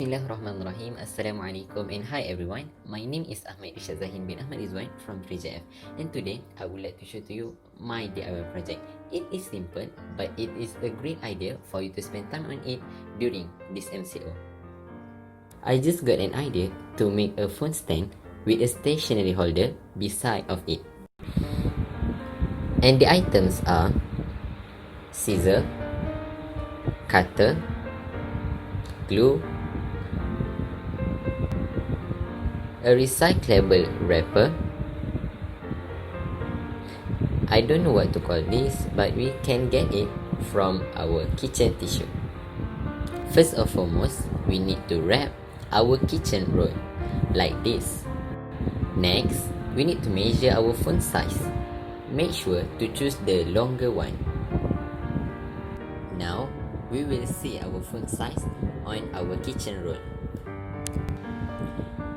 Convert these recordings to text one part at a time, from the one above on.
Bismillahirrahmanirrahim. Assalamualaikum and hi everyone. My name is Irsyad bin Ahmad Izwan from 3JF, and today I would like to show to you my DIY project. It is simple, but it is a great idea for you to spend time on it during this MCO. I just got an idea to make a phone stand with a stationery holder beside of it. And the items are scissor, cutter, glue, a recyclable wrapper. I don't know what to call this, but we can get it from our kitchen tissue. First and foremost, we need to wrap our kitchen roll like this. Next, we need to measure our phone size. Make sure to choose the longer one. Now, we will see our phone size on our kitchen roll.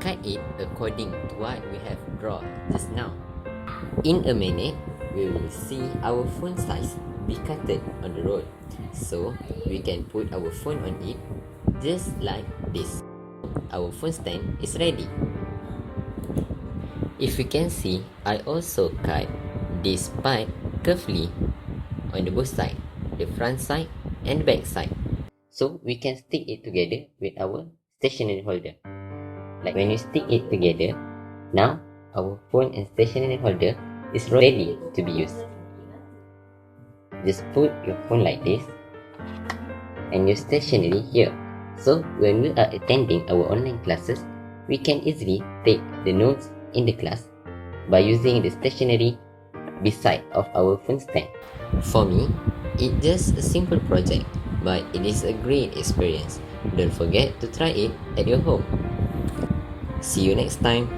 Cut it according to what we have drawn just now. In a minute, we will see our phone size be cutted on the roll, so we can put our phone on it just like this. Our phone stand is ready. If you can see, I also cut this part curvely on the both side, the front side and the back side, so we can stick it together with our stationery holder. Like when you stick it together, now our phone and stationery holder is ready to be used. Just put your phone like this and your stationery here. So when we are attending our online classes, we can easily take the notes in the class by using the stationery beside of our phone stand. For me, it's just a simple project, but it is a great experience. Don't forget to try it at your home. See you next time.